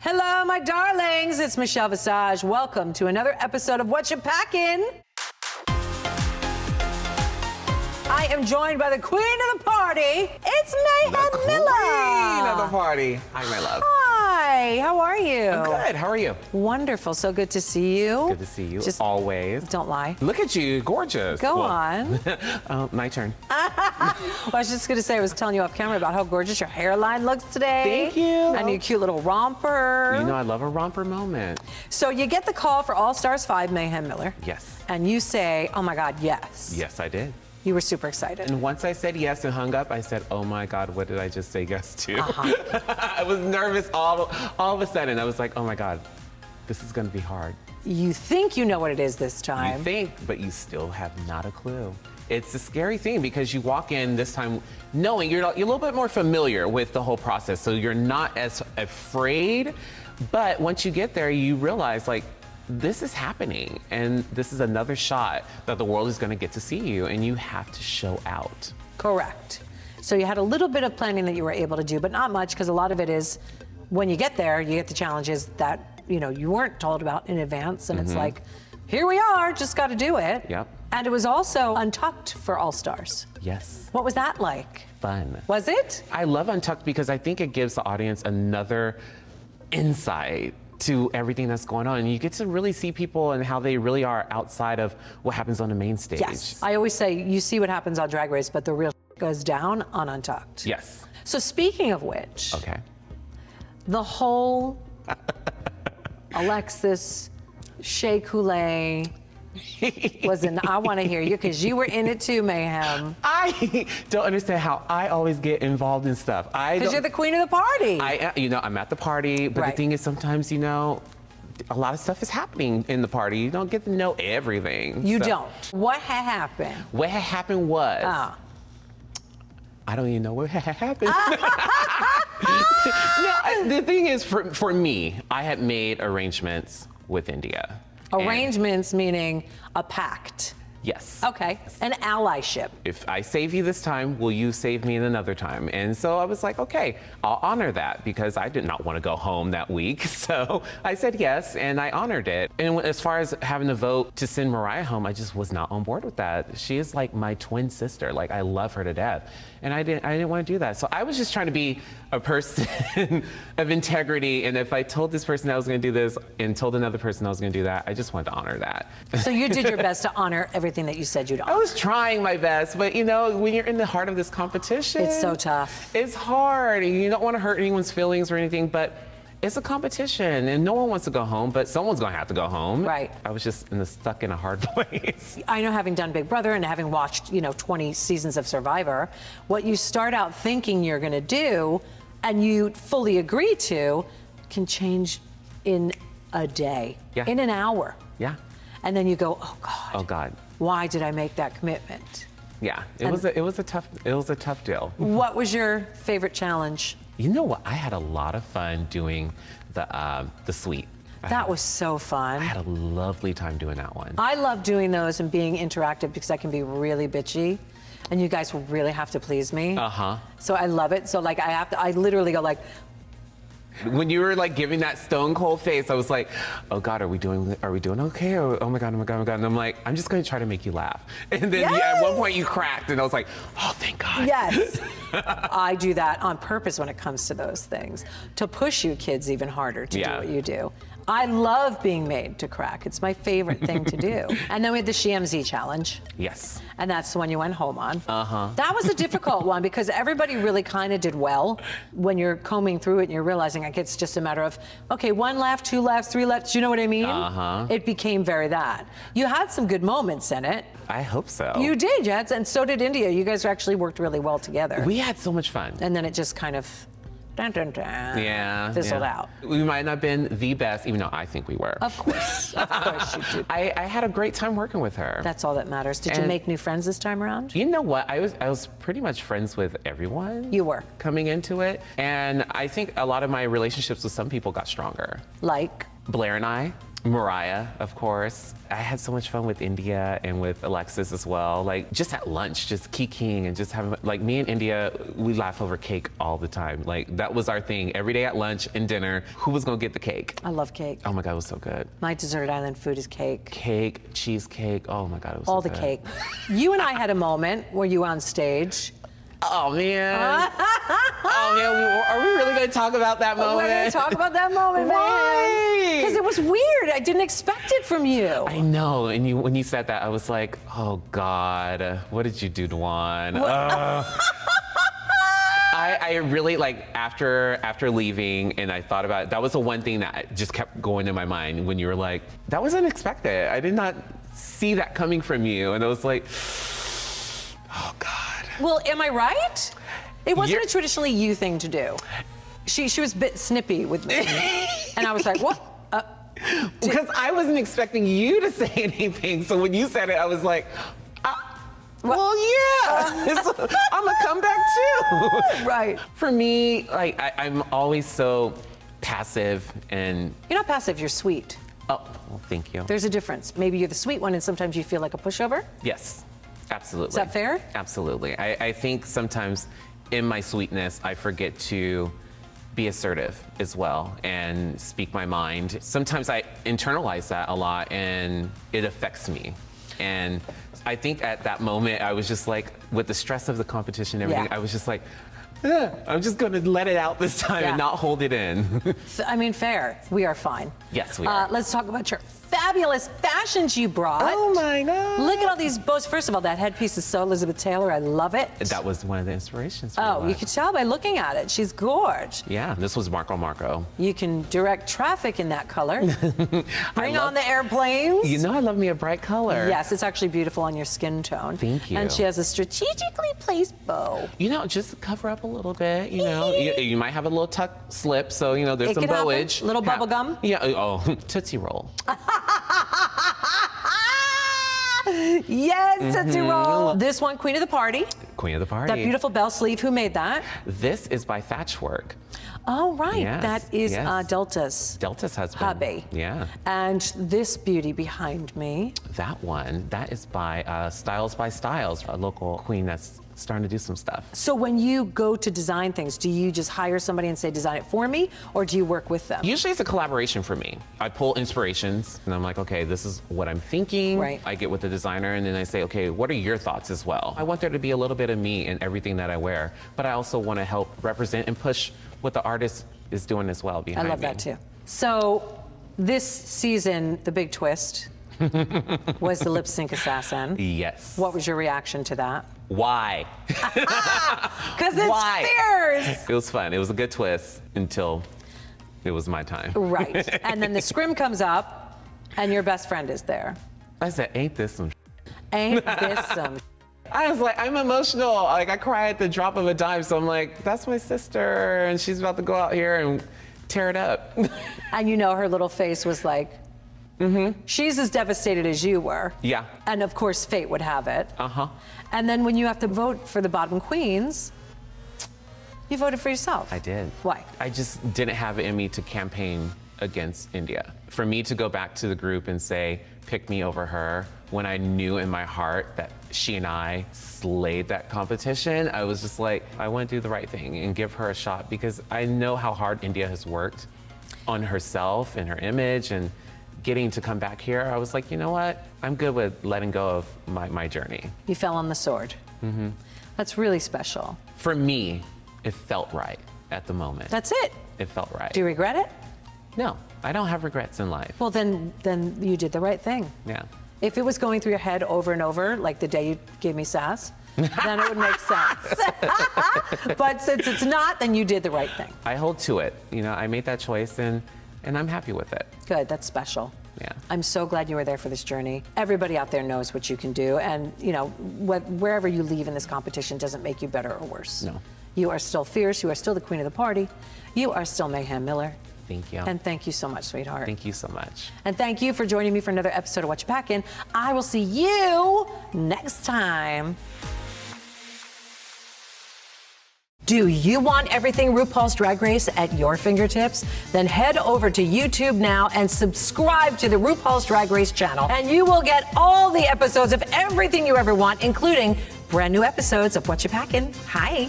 Hello, my darlings. It's Michelle Visage. Welcome to another episode of Whatcha Packin. I am joined by the queen of the party. It's Mayhem Miller. Queen of the party. Hi, my love. Hi, how are you? I'm good. How are you? Wonderful. So good to see you. Good to see you. Just always. Don't lie. Look at you, gorgeous. Go on. My turn. Well, I was just going to say, I was telling you off camera about how gorgeous your hairline looks today. Thank you. And your cute little romper. You know I love a romper moment. So you get the call for All Stars 5, Mayhem Miller. Yes. And you say, oh my God, yes. Yes, I did. You were super excited. And once I said yes and hung up, I said, oh my God, what did I just say yes to? I was nervous all of a sudden. I was like, oh my God, this is gonna be hard. You think you know what it is this time. You think, but you still have not a clue. It's a scary thing because you walk in this time knowing you're a little bit more familiar with the whole process, so you're not as afraid. But once you get there, you realize, like, this is happening, and this is another shot that the world is going to get to see you, and you have to show out. Correct. So you had a little bit of planning that you were able to do, but not much, because a lot of it is when you get there, you get the challenges that you weren't told about in advance, and it's like, here we are, just got to do it. Yep. And it was also Untucked for All Stars. Yes. What was that like? Fun. Was it? I love Untucked because I think it gives the audience another insight to everything that's going on. And you get to really see people and how they really are outside of what happens on the main stage. Yes. I always say, you see what happens on Drag Race, but the real goes down on Untucked. Yes. So speaking of which, Okay. the whole Alexis Shea Coulee was in I Want to Hear You, because you were in it too, Mayhem. I don't understand how I always get involved in stuff. Because you're the queen of the party. I'm at the party, but Right. the thing is sometimes, a lot of stuff is happening in the party. You don't get to know everything. You So don't. What had happened? What had happened was, I don't even know what had happened. No, the thing is, for me, I had made arrangements with India. Arrangements meaning a pact. Yes. Okay. An allyship. If I save you this time, will you save me in another time? And so I was like, okay, I'll honor that, because I did not want to go home that week. So I said yes, and I honored it. And as far as having to vote to send Mariah home, I just was not on board with that. She is like my twin sister. Like, I love her to death. And I didn't want to do that. So I was just trying to be a person of integrity. And if I told this person I was going to do this and told another person I was going to do that, I just wanted to honor that. So you did your best to honor everything that you said you'd honor. I was trying my best, but when you're in the heart of this competition, It's so tough. It's hard, and you don't want to hurt anyone's feelings or anything, but it's a competition, and no one wants to go home, but someone's going to have to go home. Right. I was just stuck in a hard place. I know, having done Big Brother and having watched, 20 seasons of Survivor, what you start out thinking you're going to do and you fully agree to can change in a day, Yeah. in an hour. Yeah. And then you go, oh God. Oh God. Why did I make that commitment? Yeah. It was a tough deal. What was your favorite challenge? You know what? I had a lot of fun doing the suite. That was so fun. I had a lovely time doing that one. I love doing those and being interactive because I can be really bitchy, and you guys really have to please me. So I love it. So like I literally go like. When you were like giving that stone cold face, I was like, oh God, are we doing okay? Or, oh my God. And I'm like, I'm just going to try to make you laugh. And then at one point you cracked, and I was like, oh, thank God. Yes. I do that on purpose when it comes to those things, to push you kids even harder to do what you do. I love being made to crack. It's my favorite thing to do. And then we had the SheMZ challenge. Yes. And that's the one you went home on. That was a difficult one because everybody really kind of did well. When you're combing through it and you're realizing like it's just a matter of, okay, 1 left, 2 left, 3 left. Do you know what I mean? It became very that. You had some good moments in it. I hope so. You did, Jets, and so did India. You guys actually worked really well together. We had so much fun. And then it just kind of fizzled out. We might not have been the best, even though I think we were. Of course you did. I had a great time working with her. That's all that matters. Did you make new friends this time around? You know what? I was pretty much friends with everyone. You were. Coming into it. And I think a lot of my relationships with some people got stronger. Like? Blair and I. Mariah, of course. I had so much fun with India and with Alexis as well. Like just at lunch, just kikiing and just having, like me and India, we laugh over cake all the time. Like that was our thing. Every day at lunch and dinner, who was gonna get the cake? I love cake. Oh my God, it was so good. My desert island food is cake. Cake, cheesecake, oh my God, it was All so the good. cake. You and I had a moment where you were on stage. Oh man. Oh man, are we really gonna talk about that moment? We're gonna talk about that moment, man. Why? Because it was weird. I didn't expect it from you. I know, and when you said that, I was like, oh God, what did you do to Juan? I really, like, after leaving and I thought about it, that was the one thing that just kept going in my mind when you were like, that was unexpected. I did not see that coming from you. And I was like, oh God. Well, am I right? It wasn't You're- a traditionally you thing to do. She was a bit snippy with me. And I was like, what? Because I wasn't expecting you to say anything. So when you said it, I was like, well, yeah, I'm gonna come back too. Right. For me, like, I'm always so passive and, You're not passive, you're sweet. oh, well, thank you. There's a difference. Maybe you're the sweet one and sometimes you feel like a pushover. Yes, absolutely. Is that fair? Absolutely. I think sometimes in my sweetness, I forget to be assertive as well and speak my mind. Sometimes I internalize that a lot and it affects me. And I think at that moment, I was just like, with the stress of the competition and everything, Yeah. I was just like, I'm just gonna let it out this time and not hold it in. I mean, fair. We are fine. Yes, we are. Let's talk about your fabulous fashions you brought. Oh my God. Look at all these bows. First of all, that headpiece is so Elizabeth Taylor. I love it. That was one of the inspirations for Oh, the you could tell by looking at it. She's gorge. Yeah, this was Marco. You can direct traffic in that color. Bring on the airplanes. You know I love me a bright color. Yes, it's actually beautiful on your skin tone. Thank you. And she has a strategically placed bow. You know, just cover up a little bit, you know. You might have a little tuck slip, so, you know, there's It some could happen. bowage. Little bubble gum? Yeah, oh, Tootsie Roll. Yes, Tootsie Roll. This one, Queen of the Party. Queen of the Party. That beautiful bell sleeve. Who made that? This is by Thatchwork. Oh, right. Yes, That is yes. Delta's Delta's hubby. Yeah. And this beauty behind me. That one, that is by Styles by Styles, a local queen that's starting to do some stuff. So when you go to design things, do you just hire somebody and say, design it for me, or do you work with them? Usually it's a collaboration for me. I pull inspirations and I'm like, okay, this is what I'm thinking. Right. I get with the designer and then I say, okay, what are your thoughts as well? I want there to be a little bit of me in everything that I wear, but I also want to help represent and push what the artist is doing as well behind I me. love that too. So this season, the big twist was the lip sync assassin. Yes. What was your reaction to that? Why? Because it's Why? fierce. It was fun. It was a good twist until it was my time. Right. And then the scrim comes up and your best friend is there. I said, ain't this some Ain't this some I was like, I'm emotional. Like, I cry at the drop of a dime. So I'm like, that's my sister, and she's about to go out here and tear it up. And you know her little face was like, she's as devastated as you were. Yeah. And of course, fate would have it. Uh-huh. And then when you have to vote for the bottom queens, you voted for yourself. I did. Why? I just didn't have it in me to campaign against India. For me to go back to the group and say, pick me over her, when I knew in my heart that she and I slayed that competition, I was just like, I want to do the right thing and give her a shot because I know how hard India has worked on herself and her image, and getting to come back here, I was like, you know what? I'm good with letting go of my journey. You fell on the sword. That's really special. For me, it felt right at the moment. That's it. It felt right. Do you regret it? No, I don't have regrets in life. Well, then you did the right thing. Yeah. If it was going through your head over and over, like the day you gave me sass, then it would make sense. But since it's not, then you did the right thing. I hold to it. You know, I made that choice and I'm happy with it. Good, that's special. Yeah. I'm so glad you were there for this journey. Everybody out there knows what you can do, and you know, wherever you leave in this competition doesn't make you better or worse. No. You are still fierce, you are still the queen of the party, you are still Mayhem Miller. Thank you. And thank you so much, sweetheart. Thank you so much. And thank you for joining me for another episode of Whatcha Packin. I will see you next time. Do you want everything RuPaul's Drag Race at your fingertips? Then head over to YouTube now and subscribe to the RuPaul's Drag Race channel, and you will get all the episodes of everything you ever want, including brand new episodes of Whatcha Packin. Hi.